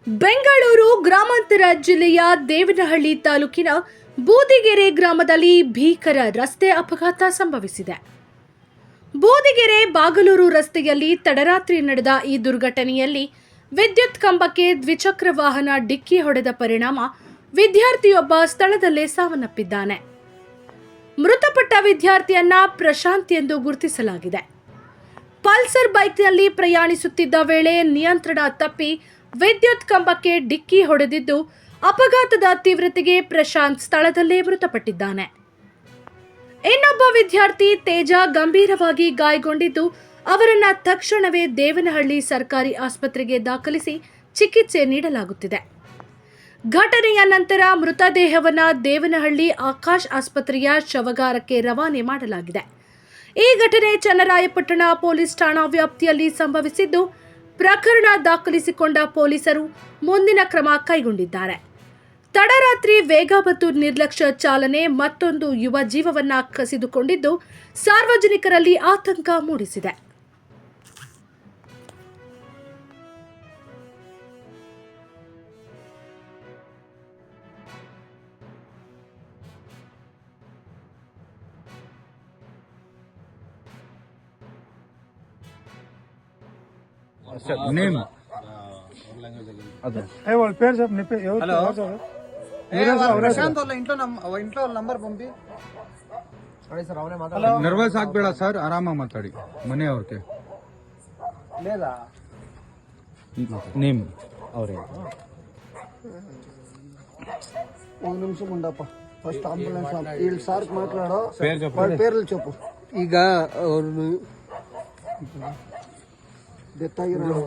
ಬೆಂಗಳೂರು ಗ್ರಾಮಾಂತರ ಜಿಲ್ಲೆಯ ದೇವನಹಳ್ಳಿ ತಾಲೂಕಿನ ಬೂದಿಗೆರೆ ಗ್ರಾಮದಲ್ಲಿ ಭೀಕರ ರಸ್ತೆ ಅಪಘಾತ ಸಂಭವಿಸಿದೆ. ಬೂದಿಗೆರೆ ಬಾಗಲೂರು ರಸ್ತೆಯಲ್ಲಿ ತಡರಾತ್ರಿ ನಡೆದ ಈ ದುರ್ಘಟನೆಯಲ್ಲಿ ವಿದ್ಯುತ್ ಕಂಬಕ್ಕೆ ದ್ವಿಚಕ್ರ ವಾಹನ ಡಿಕ್ಕಿ ಹೊಡೆದ ಪರಿಣಾಮ ವಿದ್ಯಾರ್ಥಿಯೊಬ್ಬ ಸ್ಥಳದಲ್ಲೇ ಸಾವನ್ನಪ್ಪಿದ್ದಾನೆ. ಮೃತಪಟ್ಟ ವಿದ್ಯಾರ್ಥಿಯನ್ನ ಪ್ರಶಾಂತ್ ಎಂದು ಗುರುತಿಸಲಾಗಿದೆ. ಪಲ್ಸರ್ ಬೈಕ್ನಲ್ಲಿ ಪ್ರಯಾಣಿಸುತ್ತಿದ್ದ ವೇಳೆ ನಿಯಂತ್ರಣ ತಪ್ಪಿ ವಿದ್ಯುತ್ ಕಂಬಕ್ಕೆ ಡಿಕ್ಕಿ ಹೊಡೆದಿದ್ದು, ಅಪಘಾತದ ತೀವ್ರತೆಗೆ ಪ್ರಶಾಂತ್ ಸ್ಥಳದಲ್ಲೇ ಮೃತಪಟ್ಟಿದ್ದಾನೆ. ಇನ್ನೊಬ್ಬ ವಿದ್ಯಾರ್ಥಿ ತೇಜ ಗಂಭೀರವಾಗಿ ಗಾಯಗೊಂಡಿದ್ದು, ಅವರನ್ನ ತಕ್ಷಣವೇ ದೇವನಹಳ್ಳಿ ಸರ್ಕಾರಿ ಆಸ್ಪತ್ರೆಗೆ ದಾಖಲಿಸಿ ಚಿಕಿತ್ಸೆ ನೀಡಲಾಗುತ್ತಿದೆ. ಘಟನೆಯ ನಂತರ ಮೃತದೇಹವನ್ನು ದೇವನಹಳ್ಳಿ ಆಕಾಶ್ ಆಸ್ಪತ್ರೆಯ ಶವಗಾರಕ್ಕೆ ರವಾನೆ ಮಾಡಲಾಗಿದೆ. ಈ ಘಟನೆ ಚನ್ನರಾಯಪಟ್ಟಣ ಪೊಲೀಸ್ ಠಾಣಾ ವ್ಯಾಪ್ತಿಯಲ್ಲಿ ಸಂಭವಿಸಿದ್ದು, ಪ್ರಕರಣ ದಾಖಲಿಸಿಕೊಂಡ ಪೊಲೀಸರು ಮುಂದಿನ ಕ್ರಮ ಕೈಗೊಂಡಿದ್ದಾರೆ. ತಡರಾತ್ರಿ ವೇಗ ಮತ್ತು ನಿರ್ಲಕ್ಷ್ಯ ಚಾಲನೆ ಮತ್ತೊಂದು ಯುವ ಜೀವವನ್ನ ಕಸಿದುಕೊಂಡಿದ್ದು, ಸಾರ್ವಜನಿಕರಲ್ಲಿ ಆತಂಕ ಮೂಡಿಸಿದೆ. నేమ్ అదే వాళ్ళ పేరు చెప్పండి. హలో ప్రశాంత్ వాళ్ళ ఇంట్లో నంబర్ పంపి ನರ್ವಸ್ ಆಗ್ಬೇಡ ಸರ್, ಆರಾಮ ಮಾತಾಡಿ. ಮನೆ ಅವ್ರಿಗೆ లేదా ನೇಮ್ ಅವ್ರೆ ఒక నిమిషం ఉండప్ప. ఫస్ట్ అంబులెన్స్ వీళ్ళు సార్ మాట్లాడో పేరు చెప్పు. వాళ్ళ పేర్లు చెప్పు. ಈಗ ಅವ್ರು ಡೆತ್ ಆಗಿರೋ